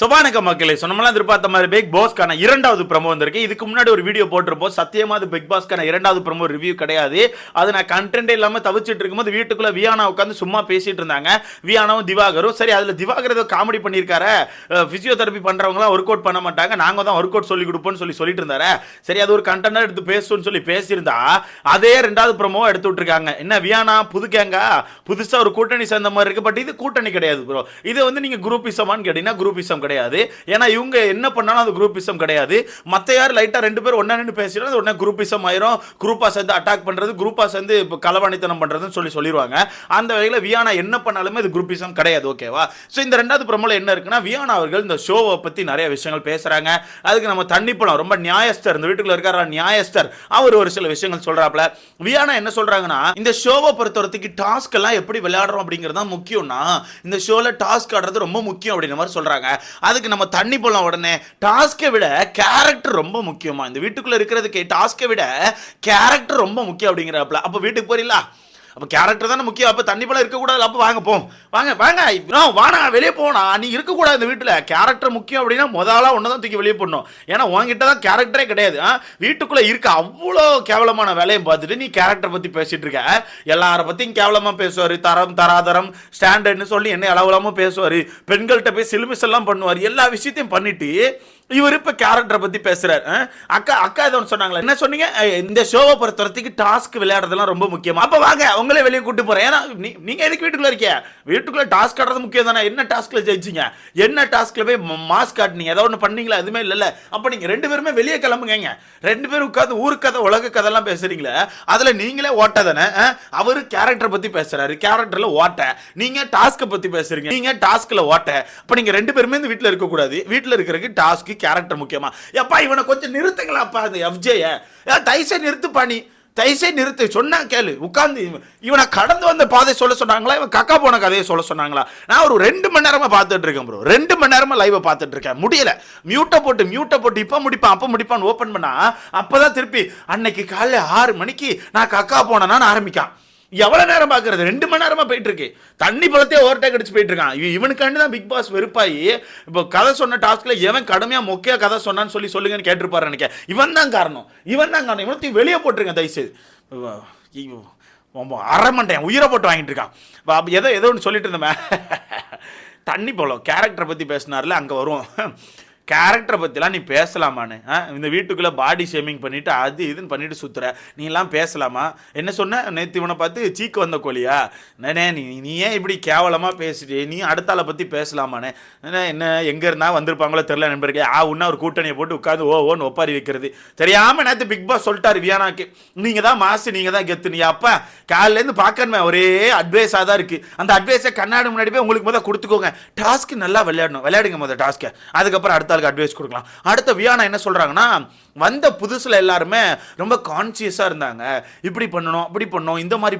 சுபானக மக்களே சொன்னமெல்லாம் எதிர்பார்த்த மாதிரி பிக் பாஸ்க்கான இரண்டாவது ப்ரோமோ வந்திருக்கு. இதுக்கு முன்னாடி ஒரு வீடியோ போட்டிருப்போம். சத்தியமா அது பிக் பாஸ்க்கான இரண்டாவது ப்ரோமோ ரிவ்யூ கிடையாது. அது நான் கண்டென்ட் இல்லாம தவிச்சிட்டு இருக்கும்போது வீட்டுக்குள்ள வியானா உட்காந்து சும்மா பேசிட்டு இருந்தாங்க. வியானாவும் திவாகரும். சரி, அதுல திவாகர் ஏதோ காமெடி பண்ணியிருக்காரு, பிசியோதெரபி பண்றவங்களாம் ஒர்க் அவுட் பண்ண மாட்டாங்க, நாங்க தான் ஒர்க் அவுட் சொல்லி கொடுப்போம்னு சொல்லிட்டு இருந்தாரு. சரி, அது ஒரு கண்டென்ட் எடுத்து பேசுன்னு சொல்லி பேசியிருந்தா அதே ரெண்டாவது ப்ரோமோ எடுத்து விட்டுருக்காங்க. என்ன வியானா புது கேங்கா, புதுசா ஒரு கூட்டணி சேர்ந்த மாதிரி இருக்கு. பட் இது கூட்டணி கிடையாது ப்ரோ. இது வந்து நீங்க குரூப்பிசமான்னு கேட்டீங்கன்னா குரூப்பிசம் கிடையாது. ஏன்னா இவங்க என்ன பண்ணாலும் அது குரூப்பிசம் கிடையாது. மத்த யார் லைட்டா ரெண்டு பேர் ஒண்ணா நின்னு பேசினா அது உடனே குரூப்பிசம் ஆயிரும். குரூப்பா சேர்ந்து அட்டாக் பண்றது, குரூப்பா சேர்ந்து களவாணித்தனம் பண்றதுன்னு சொல்லிடுவாங்க. அந்த வகையில வியானா என்ன பண்ணாலுமே இது குரூப்பிசம் கிடையாது. ஓகேவா? சோ இந்த ரெண்டாவது ப்ரோமோல என்ன இருக்குன்னா, வியானா அவர்கள் இந்த ஷோவை பத்தி நிறைய விஷயங்கள் பேசுறாங்க. அதுக்கு நம்ம தண்ணி பழம் ரொம்ப நியாயஸ்தர், இந்த வீட்டுக்குள்ள இருக்கார நியாயஸ்தர், அவர் ஒரு சில விஷயங்கள் சொல்றாப்ல. வியானா என்ன சொல்றாங்கன்னா, இந்த ஷோவை பொறுத்தவரைக்கும் டாஸ்க் எல்லாம் எப்படி விளையாடுறோம் அப்படிங்கிறது தான் முக்கியம்னா, இந்த ஷோல டாஸ்க் ஆடுறது ரொம்ப முக்கியம் அப்படிங்கிற மாதிரி சொல்றாங்க. அதுக்கு நம்ம தண்ணி போடலாம். உடனே டாஸ்கை விட கேரக்டர் ரொம்ப முக்கியமா, இந்த வீட்டுக்குள்ள இருக்கிறதுக்கு டாஸ்கை விட கேரக்டர் ரொம்ப முக்கியம் அப்படிங்கிறப்பல. அப்ப வீட்டுக்கு போறீங்களா, அப்ப கேரக்டர் தானே முக்கியம். அப்ப தண்ணி போல இருக்க கூடாது. அப்ப வாங்க போ, வாங்க வாங்க வாடா வெளியே போனா, நீ இருக்க கூடாது இந்த வீட்டுல. கேரக்டர் முக்கியம் அப்படின்னா முதலா ஒன்னதான் தூக்கி வெளியே போடணும். ஏன்னா உங்ககிட்ட தான் கேரக்டரே கிடையாது. வீட்டுக்குள்ள இருக்க அவ்வளோ கேவலமான வேலையை பார்த்துட்டு நீ கேரக்டர் பத்தி பேசிட்டு இருக்க. எல்லார பத்தியும் கேவலமா பேசுவாரு, தரம் தராதரம் ஸ்டாண்டர்ட்னு சொல்லி என்ன அளவுலாம பேசுவாரு, பெண்கள்கிட்ட போய் சிலுமிஸ் எல்லாம் பண்ணுவாரு, எல்லா விஷயத்தையும் பண்ணிட்டு இவர் இப்ப கேரக்டரை பத்தி பேசுறாரு. அக்கா ஏதோ சொன்னாங்களா, என்ன சொன்னீங்க, இந்த ஷோவை பொறுத்தவரைக்கும் டாஸ்க் விளையாடுறதுலாம் ரொம்ப முக்கியம். அப்ப வாங்க உங்களே வெளியே கூட்டு போறேன். ஏன்னா நீங்க எதுக்கு வீட்டுக்குள்ள இருக்கீங்க, வீட்டுக்குள்ள டாஸ்க் ஆடுறது முக்கியம் தானே. என்ன டாஸ்க்ல ஜெயிச்சிங்க, என்ன டாஸ்க்ல போய் மாஸ்க் காட்டினீங்க, ஏதாவது ஒன்று பண்ணீங்களா, எதுவுமே இல்லைல்ல. அப்ப நீங்க ரெண்டு பேருமே வெளியே கிளம்புங்க. ரெண்டு பேரும் உட்காந்து ஊரு கதை உலக கதைலாம் பேசுறீங்களே, அதுல நீங்களே ஓட்ட தானே. அவரு கேரக்டர் பத்தி பேசுறாரு, கேரக்டர்ல ஓட்ட. நீங்க டாஸ்க் பத்தி பேசுறீங்க, நீங்க டாஸ்க்ல ஓட்ட. அப்ப நீங்க ரெண்டு பேருமே இந்த வீட்டுல இருக்க கூடாது. வீட்டுல இருக்கிறதுக்கு டாஸ்க் கேரக்டர் முக்கியமா. எப்பா இவனை கொஞ்சம் நிறுத்துங்களாப்பா, அந்த எஃப்ஜேய தைசை நிறுத்துப்பா, நீ தைசை நிறுத்து, சொன்னா கேளு. உட்கார்ந்து இவனை கடந்து வந்த பாதை சொல்ல சொன்னாங்களா, இவன் கக்கா போன கதையை சொல்ல சொன்னாங்களா? நான் ஒரு 2 மணி நேரமா பார்த்துட்டு இருக்கேன் ப்ரோ, 2 மணி நேரமா லைவ் பார்த்துட்டு இருக்கேன். முடியல. மியூட்டை போட்டு இப்ப முடிப்பான் அப்ப முடிப்பான் ஓபன் பண்ணா அப்பதான் திருப்பி அன்னைக்கு காலைல 6 மணிக்கு நான் கக்கா போனேன்னு ஆரம்பிக்கான். எவ்வளவு நேரம் பாக்குறது, 2 மணி நேரமா போயிட்டு இருக்கு. தண்ணி பழத்தையே ஓவர்டேக் அடிச்சு போயிட்டு இருக்கான். இவனுக்காண்டி தான் பிக் பாஸ் வெறுப்பாயி இப்போ கதை சொன்ன டாஸ்க்ல எவன் கடுமையா மொக்கையா கதை சொன்னான்னு சொல்லுங்கன்னு கேட்டிருப்பாரு நினைக்க. இவன் தான் காரணம். இவனத்தையும் வெளியே போட்டுருங்க தயவுசெய்து. அரை மண்டேன் உயிரை போட்டு வாங்கிட்டு இருக்கான். ஏதோ ஒன்று சொல்லிட்டு இருந்தேன். தண்ணி போல கேரக்டரை பத்தி பேசினார்ல, அங்க வரும். கேரக்டரை பற்றிலாம் நீ பேசலாமான்னு, இந்த வீட்டுக்குள்ளே பாடி ஷேமிங் பண்ணிவிட்டு அது இதுன்னு பண்ணிட்டு சுற்றுற, நீ எல்லாம் பேசலாமா? என்ன சொன்ன நேற்று இவனை பார்த்து சீக்கு வந்த கோழியா? நீ ஏன் இப்படி கேவலமாக பேசிட்டு நீ அடுத்தாளை பற்றி பேசலாமான்னு? என்ன எங்கே இருந்தால் வந்திருப்பாங்களோ தெரில நண்பருக்கு. உன்னா ஒரு கூட்டணியை போட்டு உட்காந்து ஓன்னு ஒப்பாரி வைக்கிறது தெரியாமல் நேற்று பிக் பாஸ் சொல்லிட்டாரு வியானாக்கு, நீங்கள் தான் மாசு, நீங்கள் தான் கெத்து. நீ அப்போ காலையிலேருந்து பார்க்கணுமே ஒரே அட்வைஸாக தான் இருக்குது. அந்த அட்வைஸை கண்ணாடி முன்னாடி போய் உங்களுக்கு முதல் கொடுத்துக்கோங்க. டாஸ்க்கு நல்லா விளையாடுங்க முதல் டாஸ்க்கை, அதுக்கப்புறம் அடுத்த அட்வைஸ் கொடுக்கலாம். அடுத்த வியானா என்ன சொல்றாங்கன்னா, வந்த புதுசுல எல்லாருமே ரொம்ப கான்சியஸா இருந்தாங்க. இப்படி பண்ணணும், அப்படி பண்ணணும், இந்த மாதிரி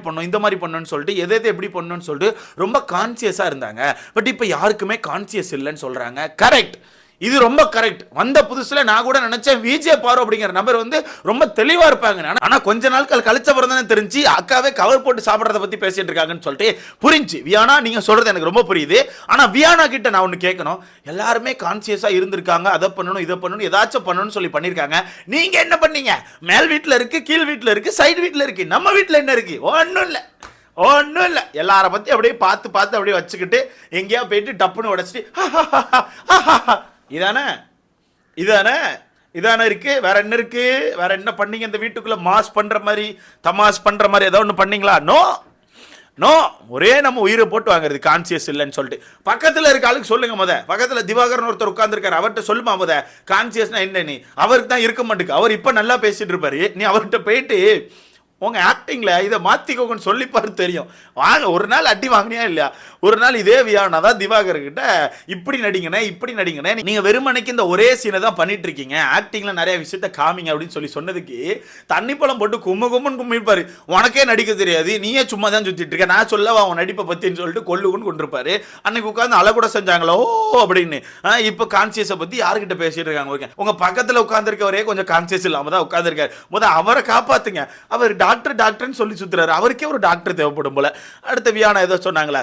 பண்ணணும்னு சொல்லிட்டு எதை எப்படி பண்ணணும்னு சொல்லிட்டு ரொம்ப கான்சியஸா இருந்தாங்க. பட் இப்போ யாருக்குமே கான்சியஸ் இல்லைன்னு சொல்றாங்க. கரெக்ட், இது ரொம்ப கரெக்ட். வந்த புதுசுல நான் கூட நினைச்சேன் விஜே பாரு அப்படிங்கிற நபர் வந்து ரொம்ப தெளிவா இருப்பாங்க. ஆனா கொஞ்ச நாட்கள் கழிச்ச பிறகு தானே தெரிஞ்சு அக்காவே கவர் போட்டு சாப்பிடறத பத்தி பேசிட்டு இருக்காங்கன்னு சொல்லிட்டு புரிஞ்சு. வியானா நீங்க சொல்றது எனக்கு ரொம்ப புரியுது. ஆனா வியானா கிட்ட நான் ஒன்னு கேட்கணும். எல்லாருமே கான்சியஸா இருந்திருக்காங்க, அதை பண்ணணும் இதை பண்ணணும் ஏதாச்சும் பண்ணணும்னு சொல்லி பண்ணிருக்காங்க. நீங்க என்ன பண்ணீங்க? மேல் வீட்டுல இருக்கு, கீழ் வீட்டுல இருக்கு, சைடு வீட்டுல இருக்கு, நம்ம வீட்டுல என்ன இருக்கு? ஒன்றும் இல்லை. எல்லார பத்தி அப்படியே பார்த்து அப்படியே வச்சுக்கிட்டு எங்கேயா போயிட்டு டப்புன்னு உடைச்சிட்டு இதானே இருக்கு. வேற என்ன இருக்கு? வேற என்ன பண்ணீங்க? இந்த வீட்டுக்குள்ள மாஸ் பண்ற மாதிரி தமாஸ் பண்ற மாதிரி ஏதோ ஒன்று பண்ணீங்களா? நோ. ஒரே நம்ம உயிரை போட்டு வாங்குறது கான்சியஸ் இல்லைன்னு சொல்லிட்டு பக்கத்தில் இருக்க ஆளுக்கு சொல்லுங்க. பக்கத்தில் திவாகரன் ஒருத்தர் உட்கார்ந்துருக்காரு, அவர்கிட்ட சொல்லுமா கான்சியஸ்னா என்ன? நீ அவருக்கு தான் இருக்க மாட்டேங்க. அவர் இப்போ நல்லா பேசிட்டு இருப்பாரு, நீ அவர்கிட்ட போயிட்டு உங்க ஆக்டிங்ல இதை மாத்திக்கோங்கன்னு சொல்லிப்பாரு தெரியும். வாங்க ஒரு நாள் அடி வாங்கினியா இல்லையா? ஒரு நாள் இதே வியானா தான் திவாகர் கிட்ட இப்படி நடிங்கண்ணே, நீங்க வெறுமனைக்கு இந்த ஒரே சீனை தான் பண்ணிட்டு இருக்கீங்க, ஆக்டிங்ல நிறைய விஷயத்த காமிங்க அப்படின்னு சொன்னதுக்கு தண்ணி பழம் போட்டு கும்முன்னு கும்மிருப்பாரு. உனக்கே நடிக்க தெரியாது, நீயே சும்மா தான் சுத்திட்டு இருக்க, நான் சொல்லவா உன் நடிப்பை பத்தின்னு சொல்லிட்டு கொண்டிருப்பாரு. அன்னைக்கு உட்காந்து அழ கூட செஞ்சாங்களோ அப்படின்னு. இப்போ கான்சியஸை பத்தி யாருக்கிட்ட பேசிட்டு இருக்காங்க? உங்க பக்கத்துல உட்கார்ந்துருக்கவரே கொஞ்சம் கான்சியஸ் இல்லாம தான் உட்கார்ந்துருக்காரு. அவரை காப்பாத்துங்க. அவர் டாக்டர்னு சொல்லி சுத்துறாரு, அவருக்கே ஒரு டாக்டர் தேவைப்படும் போல. அடுத்த வியானா ஏதோ சொன்னாங்களா,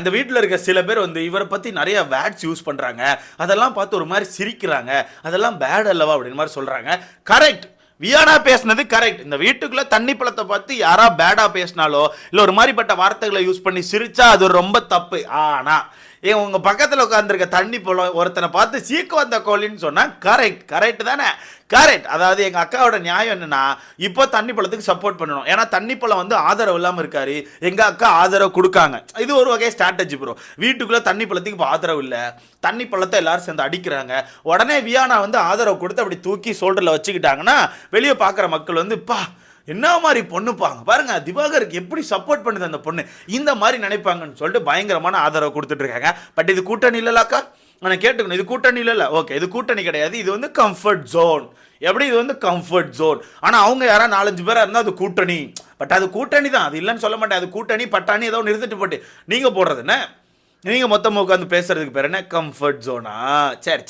இந்த வீட்டில் இருக்க சில பேர் வந்து இவரை பற்றி நிறைய வேர்ட்ஸ் யூஸ் பண்ணுறாங்க, அதெல்லாம் பார்த்து ஒரு மாதிரி சிரிக்கிறாங்க, அதெல்லாம் பேட் அல்லவா அப்படின்னு மாதிரி சொல்கிறாங்க. கரெக்ட், வியானா பேசினது கரெக்ட். இந்த வீட்டுக்குள்ள தண்ணி பழத்தை பார்த்து யாரா பேடா பேசினாலோ இல்லை ஒரு மாதிரிப்பட்ட வார்த்தைகளை யூஸ் பண்ணி சிரிச்சா அது ரொம்ப தப்பு. ஆனா உங்க பக்கத்தில் உட்காந்துருக்க தண்ணி பழம் ஒருத்தனை பார்த்து சீக்கு வந்த கோழின்னு சொன்னா கரெக்ட் தானே? கரெக்ட். அதாவது எங்க அக்காவோட நியாயம் என்னன்னா, இப்போ தண்ணி பழத்துக்கு சப்போர்ட் பண்ணணும். ஏன்னா தண்ணி பழம் வந்து ஆதரவு இல்லாமல் இருக்காரு, எங்க அக்கா ஆதரவு கொடுக்காங்க. இது ஒரு வகை ஸ்ட்ராட்டஜி ப்ரோ. வீட்டுக்குள்ள தண்ணி பழத்துக்கு இப்போ ஆதரவு இல்லை, தண்ணி பழத்தை எல்லாரும் சேர்ந்து அடிக்கிறாங்க. உடனே வியானா வந்து ஆதரவு கொடுத்து அப்படி தூக்கி சோல்டரில் வச்சுக்கிட்டாங்கன்னா வெளியே பார்க்குற மக்கள் வந்து பா என்ன மாதிரி பொண்ணுப்பாங்க பாருங்க, திவாகருக்கு எப்படி சப்போர்ட் பண்ணுது அந்த பொண்ணு, இந்த மாதிரி நினைப்பாங்கன்னு சொல்லிட்டு பயங்கரமான ஆதரவு கொடுத்துட்டு இருக்காங்க. பட் இது கூட்டணி இல்லைல்லாக்கா, நான் கேட்டுக்கணும். இது கூட்டணி இல்லை. ஓகே, இது கூட்டணி கிடையாது, இது வந்து கம்ஃபர்ட் ஜோன். எப்படி இது வந்து கம்ஃபர்ட் ஜோன். ஆனால் அவங்க யாராவது 4-5 பேராக இருந்தால் அது கூட்டணி. பட் அது கூட்டணி தான், அது இல்லைன்னு சொல்ல மாட்டேன். அது கூட்டணி பட்டாணி ஏதோ நிறுத்திட்டு போட்டு நீங்கள் போடுறது என்ன, நீங்கள் மொத்தமாக உட்காந்து பேசுறதுக்கு பேர் என்ன, கம்ஃபர்ட் ஜோனா? சரி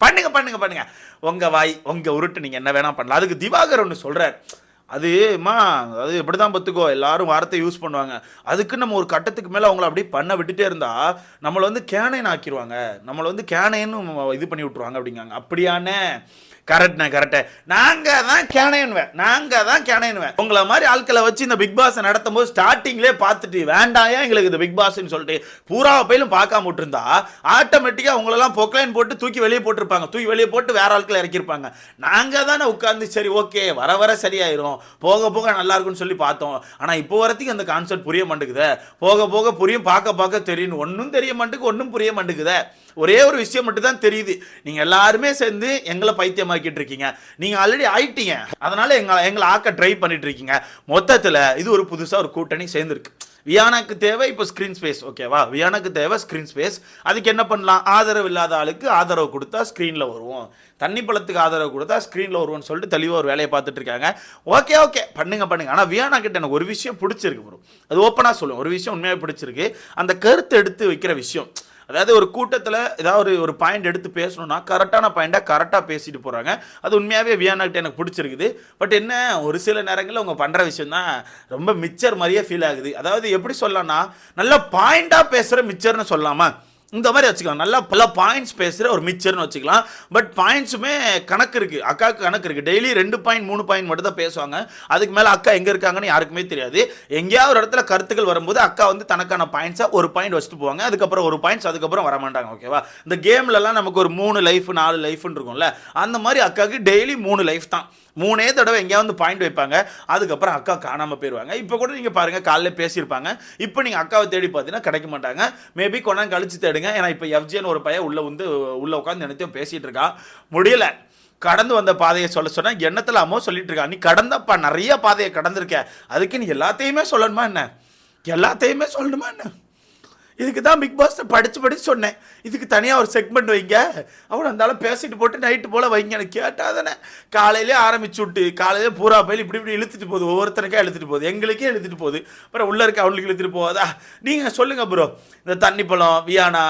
பண்ணுங்க உங்கள் வாய் உங்கள் உருட்டு, நீங்கள் என்ன வேணால் பண்ணலாம். அதுக்கு திவாகர் ஒன்று சொல்கிறார், அதுமா அது எப்படி தான் பார்த்துக்கோ, எல்லாரும் வார்த்தை யூஸ் பண்ணுவாங்க. அதுக்கு நம்ம ஒரு கட்டத்துக்கு மேலே அவங்கள அப்படியே பண்ண விட்டுட்டே இருந்தால் நம்மளை வந்து கேனைன்னு ஆக்கிடுவாங்க, நம்மளை வந்து கேனைன்னு இது பண்ணி விட்ருவாங்க அப்படிங்காங்க. அப்படியானே? கரெக்டு. நாங்கள் தான் கேனையன்வேன். உங்களை மாதிரி ஆட்களை வச்சு இந்த பிக் பாஸ் நடத்தும் போது ஸ்டார்டிங்லேயே பார்த்துட்டு வேண்டாயா எங்களுக்கு இந்த பிக் பாஸ்ன்னு சொல்லிட்டு பூரா பயிலும் பார்க்காம விட்டுருந்தா ஆட்டோமேட்டிக்காக உங்களெல்லாம் பொக்லைன் போட்டு தூக்கி வெளியே போட்டிருப்பாங்க, தூக்கி வெளியே போட்டு வேற ஆட்களை இறக்கியிருப்பாங்க. நாங்கள் தானே உட்காந்து சரி ஓகே வர சரியாயிரும், போக நல்லா இருக்குன்னு சொல்லி பார்த்தோம். ஆனால் இப்போ வரத்துக்கு அந்த கான்செப்ட் புரிய மாட்டேங்குதே, போக புரியும், பார்க்க தெரியும், ஒன்றும் தெரிய மாட்டேங்குது, ஒன்றும் புரிய மாட்டேங்குதே. ஒரே ஒரு விஷயம் மட்டும் தான் தெரியுது, நீங்க எல்லாருமே சேர்ந்து எங்களை பைத்தியமாக்கிட்டு இருக்கீங்க, நீங்க ஆல்ரெடி ஆயிட்டீங்க, அதனால எங்களை ஆக்க ட்ரை பண்ணிட்டு இருக்கீங்க. மொத்தத்தில் இது ஒரு புதுசா ஒரு கூட்டணி சேர்ந்துருக்கு. வியானாக்கு தேவை இப்போ ஸ்க்ரீன் ஸ்பேஸ், ஓகேவா? வியானாக்கு தேவை ஸ்க்ரீன் ஸ்பேஸ். அதுக்கு என்ன பண்ணலாம், ஆதரவு இல்லாத ஆளுக்கு ஆதரவு கொடுத்தா ஸ்க்ரீனில் வருவோம், தண்ணி பழத்துக்கு ஆதரவு கொடுத்தா ஸ்க்ரீனில் வருவோம்னு சொல்லிட்டு தெளிவாக ஒரு வேலையை பார்த்துட்டு இருக்காங்க. ஓகே பண்ணுங்க. ஆனால் வியானா கிட்ட எனக்கு ஒரு விஷயம் பிடிச்சிருக்கு ப்ரோ, அது ஓப்பனாக சொல்லுவேன். ஒரு விஷயம் உண்மையாக பிடிச்சிருக்கு, அந்த கருத்து எடுத்து வைக்கிற விஷயம். அதாவது ஒரு கூட்டத்தில் ஏதாவது ஒரு பாயிண்ட் எடுத்து பேசணும்னா கரெக்டான பாயிண்டாக கரெக்டாக பேசிட்டு போகிறாங்க. அது உண்மையாகவே வியானாக்கிட்ட எனக்கு பிடிச்சிருக்குது. பட் என்ன, ஒரு சில நேரங்களில் அவங்க பண்ணுற விஷயம் தான் ரொம்ப மிச்சர் மாதிரியே ஃபீல் ஆகுது. அதாவது எப்படி சொல்லலாம்னா, நல்ல பாயிண்டாக பேசுகிற மிச்சர்னு சொல்லலாமா, இந்த மாதிரி வச்சுக்கலாம். நல்லா பல பாயிண்ட்ஸ் பேசுகிற ஒரு மிச்சர்னு வச்சுக்கலாம். பட் பாயிண்ட்ஸுமே கணக்கு இருக்குது, அக்காவுக்கு கணக்கு இருக்குது. டெய்லி 2 பாயிண்ட் 3 பாயிண்ட் மட்டும் தான் பேசுவாங்க. அதுக்கு மேலே அக்கா எங்கே இருக்காங்கன்னு யாருக்குமே தெரியாது. எங்கேயாவது ஒரு இடத்துல கருத்துக்கள் வரும்போது அக்கா வந்து தனக்கான பாயிண்ட்ஸாக ஒரு பாயிண்ட் வச்சுட்டு போவாங்க, அதுக்கப்புறம் ஒரு பாயிண்ட்ஸ், அதுக்கப்புறம் வர மாட்டாங்க. ஓகேவா? இந்த கேம்லலாம் நமக்கு ஒரு 3 லைஃப் 4 லைஃப்னு இருக்கும்ல, அந்த மாதிரி அக்காவுக்கு டெய்லி 3 லைஃப் தான். 3 தடவை எங்கேயாவது பாயிண்ட் வைப்பாங்க, அதுக்கப்புறம் அக்கா காணாமல் போயிடுவாங்க. இப்போ கூட நீங்கள் பாருங்கள், காலையில பேசியிருப்பாங்க, இப்போ நீங்கள் அக்காவை தேடி பார்த்தீங்கன்னா கிடைக்க மாட்டாங்க. மேபி கொஞ்சம் கழிச்சு தேடுங்க. ஏன்னா இப்போ எஃப்ஜேன்னு ஒரு பையன் உள்ள உட்காந்து என்னத்தையும் பேசிகிட்டு இருக்கான், முடியல. கடந்து வந்த பாதையை சொன்னால் எண்ணத்தலாமோ சொல்லிட்டு இருக்கா. நீ கடந்தப்பா, நிறைய பாதையை கடந்திருக்க, அதுக்கு நீ எல்லாத்தையுமே சொல்லணுமா என்ன? இதுக்கு தான் பிக் பாஸ் படித்து சொன்னேன், இதுக்கு தனியாக ஒரு செக்மெண்ட் வைங்க, அவன் இருந்தாலும் பேசிட்டு போட்டு நைட்டு போல் வைங்க. எனக்கு கேட்டால் தானே, காலையிலே ஆரம்பிச்சு விட்டு காலையிலே பூரா பயில் இப்படி இழுத்துட்டு போகுது, ஒவ்வொருத்தனுக்கே இழுத்துட்டு போகுது, எங்களுக்கே இழுத்துட்டு போகுது, அப்புறம் உள்ளே இருக்க அவங்களுக்கு இழுத்துட்டு போகாதா? நீங்கள் சொல்லுங்கள் ப்ரோ. இந்த தண்ணி பழம், வியானா,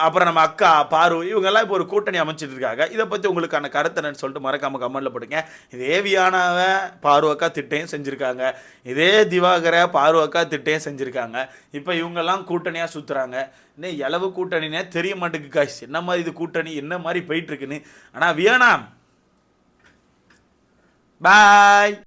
அப்புறம் நம்ம அக்கா பாரு, இவங்கெல்லாம் இப்போ ஒரு கூட்டணி அமைச்சிட்டு இருக்காங்க. இதை பற்றி உங்களுக்கான கருத்துன்னு சொல்லிட்டு மறக்காம கமெண்ட்ல போடுங்க. இதே வியானாவை பாரு அக்கா திட்டையும் செஞ்சுருக்காங்க, இதே திவாகரை பாரு அக்கா திட்டையும் செஞ்சுருக்காங்க. இப்போ இவங்கெல்லாம் கூட்டணியாக சுற்றுறாங்க. இன்னும் எளவு கூட்டணினே தெரிய மாட்டேங்குது காய்ஸ், என்ன மாதிரி இது கூட்டணி, என்ன மாதிரி போயிட்டு இருக்குன்னு. ஆனால் வியானா பாய்.